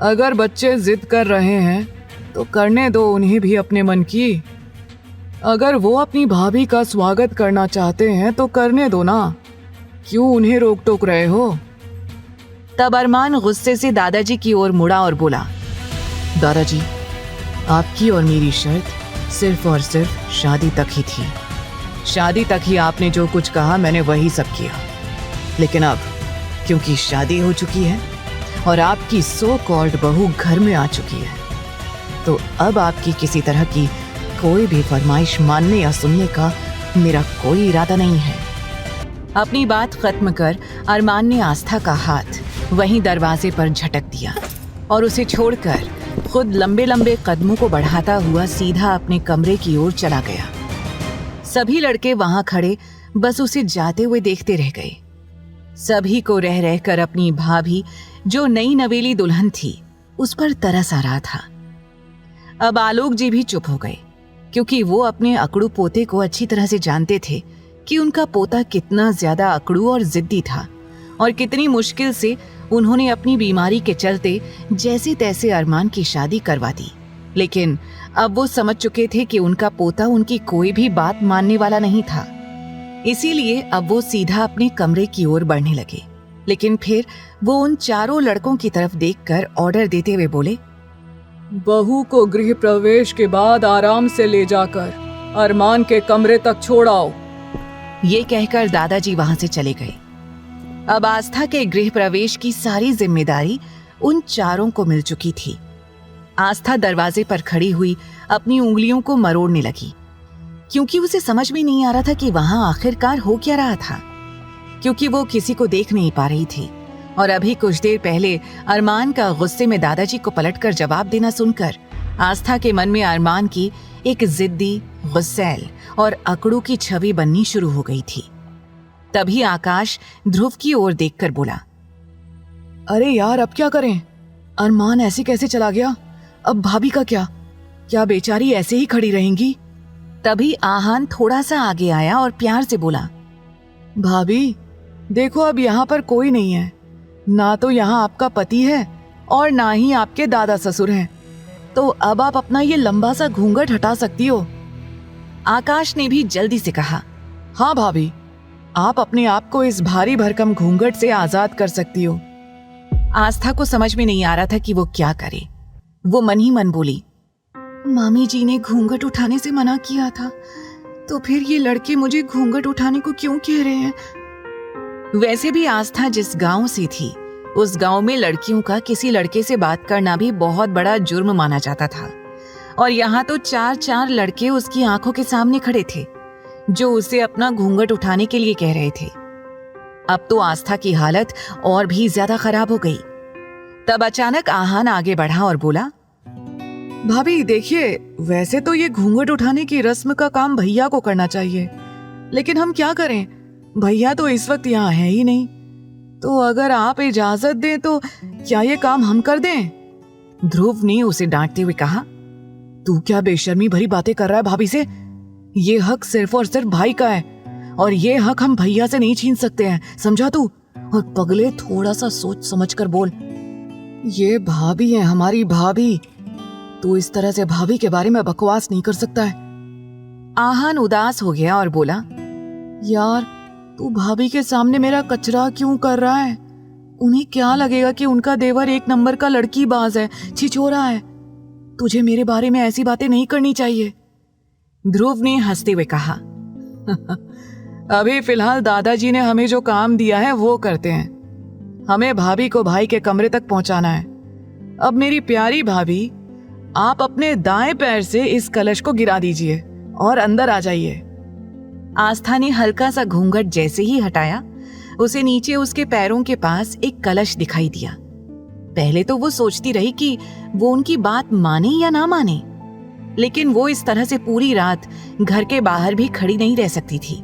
अगर बच्चे जिद कर रहे हैं तो करने दो उन्हें भी अपने मन की। अगर वो अपनी भाभी का स्वागत करना चाहते हैं तो करने दो ना, क्यों उन्हें रोक टोक रहे हो? तब अरमान गुस्से से दादाजी की ओर मुड़ा और बोला, दादाजी, आपकी और मेरी शर्त सिर्फ और सिर्फ शादी तक ही थी। शादी तक ही आपने जो कुछ कहा मैंने वही सब किया, लेकिन अब क्योंकि शादी हो चुकी है और आपकी सो कॉल्ड बहू घर में आ चुकी है, तो अब आपकी किसी तरह की कोई भी फरमाइश मानने या सुनने का मेरा कोई इरादा नहीं है। अपनी बात खत्म कर अरमान ने आस्था का हाथ वहीं दरवाजे पर झटक दिया और उसे छोड़कर खुद लंबे लंबे कदमों को बढ़ाता हुआ सीधा अपने कमरे की ओर चला गया। सभी लड़के वहां खड़े बस उसे जाते हुए देखते रह गए। सभी को रह रहकर अपनी भाभी, जो नई नवेली दुल्हन थी, उस पर तरस आ रहा था। अब आलोक जी भी चुप हो गए, क्योंकि वो अपने अकड़ू पोते को अच्छी तरह से जानते थे कि उनका पोता कितना ज्यादा अकड़ू और जिद्दी था और कितनी मुश्किल से उन्होंने अपनी बीमारी के चलते जैसे तैसे अरमान की शादी करवा दी। लेकिन अब वो समझ चुके थे कि उनका पोता उनकी कोई भी बात मानने वाला नहीं था। इसीलिए अब वो सीधा अपने कमरे की ओर बढ़ने लगे। लेकिन फिर वो उन चारों लड़कों की तरफ देखकर ऑर्डर देते हुए बोले, बहू को गृह प्रवेश के बाद आराम से ले जाकर अरमान के कमरे तक छोड़ आओ। ये कहकर दादाजी वहां से चले गए। अब आस्था के गृह प्रवेश की सारी जिम्मेदारी उन चारों को मिल चुकी थी। आस्था दरवाजे पर खड़ी हुई अपनी उंगलियों को मरोड़ने लगी, क्योंकि उसे समझ में नहीं आ रहा था कि वहां आखिरकार हो क्या रहा था, क्योंकि वो किसी को देख नहीं पा रही थी। और अभी कुछ देर पहले अरमान का गुस्से में दादाजी को पलटकर जवाब देना सुनकर आस्था के मन में अरमान की एक जिद्दी, गुस्सैल और अकड़ू की छवि बननी शुरू हो गई थी। तभी आकाश ध्रुव की ओर देखकर बोला, अरे यार, अब क्या करें? अरमान ऐसे कैसे चला गया? अब भाभी का क्या बेचारी ऐसे ही खड़ी रहेंगी? तभी आहान थोड़ा सा आगे आया और प्यार से बोला, भाभी देखो, अब यहाँ पर कोई नहीं है। ना तो यहाँ आपका पति है और ना ही आपके दादा ससुर हैं, तो अब आप अपना ये लंबा सा घूंघट हटा सकती हो। आकाश ने भी जल्दी से कहा, हाँ भाभी, आप अपने आप को इस भारी भरकम घूंघट से आजाद कर सकती हो। आस्था को समझ में नहीं आ रहा था कि वो क्या करे। वो मन ही मन बोली, मामी जी ने घूंघट उठाने से मना किया था, तो फिर ये लड़के मुझे घूंघट उठाने को क्यों कह रहे हैं? वैसे भी आस्था जिस गांव से थी, उस गांव में लड़कियों का किसी लड़के से बात करना भी बहुत बड़ा जुर्म माना जाता था। और यहाँ तो 4 लड़के उसकी आंखों के सामने खड़े थे, जो उसे अपना घूंघट उठाने के लिए कह रहे थे। अब तो आस्था की हालत और भी ज्यादा खराब हो गई। तब अचानक आहान आगे बढ़ा और बोला, भाभी देखिए, वैसे तो ये घूंघट उठाने की रस्म का काम भैया को करना चाहिए, लेकिन हम क्या करें? भैया तो इस वक्त यहाँ है ही नहीं। तो अगर आप इजाजत दें तो क्या ये काम हम कर दें? ध्रुव ने उसे डांटते हुए कहा, तू क्या बेशर्मी भरी बातें कर रहा है भाभी से? ये हक सिर्फ और सिर्फ भाई का है और ये हक हम भैया से नहीं छीन सकते हैं, समझा तू? और पगले, थोड़ा सा सोच समझ कर बोल। ये भाभी है, हमारी भाभी। तू इस तरह से भाभी के बारे में बकवास नहीं कर सकता है। आहान उदास हो गया और बोला, यार तू भाभी के सामने मेरा कचरा क्यों कर रहा है? उन्हें क्या लगेगा कि उनका देवर एक नंबर का लड़की बाज है, छिछोरा है। तुझे मेरे बारे में ऐसी बातें नहीं करनी चाहिए। ध्रुव ने हंसते हुए कहा, अभी फिलहाल दादाजी ने हमें जो काम दिया है वो करते हैं। हमें भाभी को भाई के कमरे तक पहुंचाना है। अब मेरी प्यारी भाभी, आप अपने दाएं पैर से इस कलश को गिरा दीजिए और अंदर आ जाइए। आस्था ने हल्का सा घूंघट जैसे ही हटाया, उसे नीचे उसके पैरों के पास एक कलश दिखाई दिया। पहले तो वो सोचती रही कि वो उनकी बात माने या ना माने, लेकिन वो इस तरह से पूरी रात घर के बाहर भी खड़ी नहीं रह सकती थी।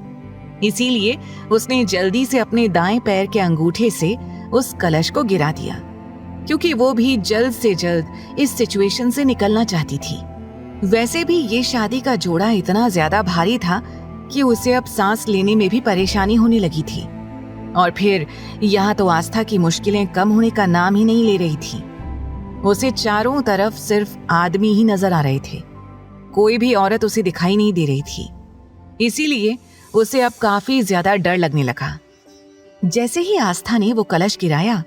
इसीलिए उसने जल्दी से अपने दाएं पैर के अंगूठे से उस कलश को गिरा दिया, क्योंकि वो भी जल्द से जल्द इस सिचुएशन से निकलना चाहती थी। वैसे भी ये शादी का जोड़ा इतना ज्यादा भारी था कि उसे अब सांस लेने में भी परेशानी होने लगी थी। और फिर यहाँ तो आस्था की मुश्किलें कम होने का नाम ही नहीं ले रही थी। उसे चारों तरफ सिर्फ आदमी ही नजर आ रहे थे। कोई भी औरत उसे दिखाई नहीं दे रही थी। इसीलिए उसे अब काफी ज्यादा डर लगने लगा। जैसे ही आस्था ने वो कलश गिराया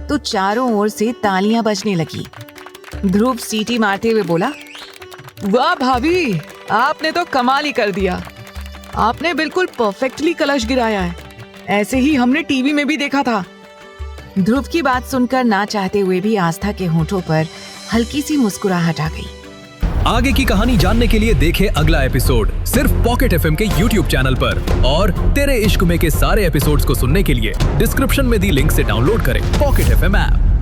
तो चारों ओर से तालियां बजने लगी। ध्रुव सीटी मारते हुए बोला, वाह भाभी, आपने तो कमाल ही कर दिया। आपने बिल्कुल परफेक्टली कलश गिराया है। ऐसे ही हमने टीवी में भी देखा था। ध्रुव की बात सुनकर ना चाहते हुए भी आस्था के होठों पर हल्की सी मुस्कुराहट आ गई। आगे की कहानी जानने के लिए देखें अगला एपिसोड सिर्फ पॉकेट एफएम के YouTube चैनल पर। और तेरे इश्क में के सारे एपिसोड्स को सुनने के लिए डिस्क्रिप्शन में दी लिंक से डाउनलोड करें पॉकेट एफएम ऐप।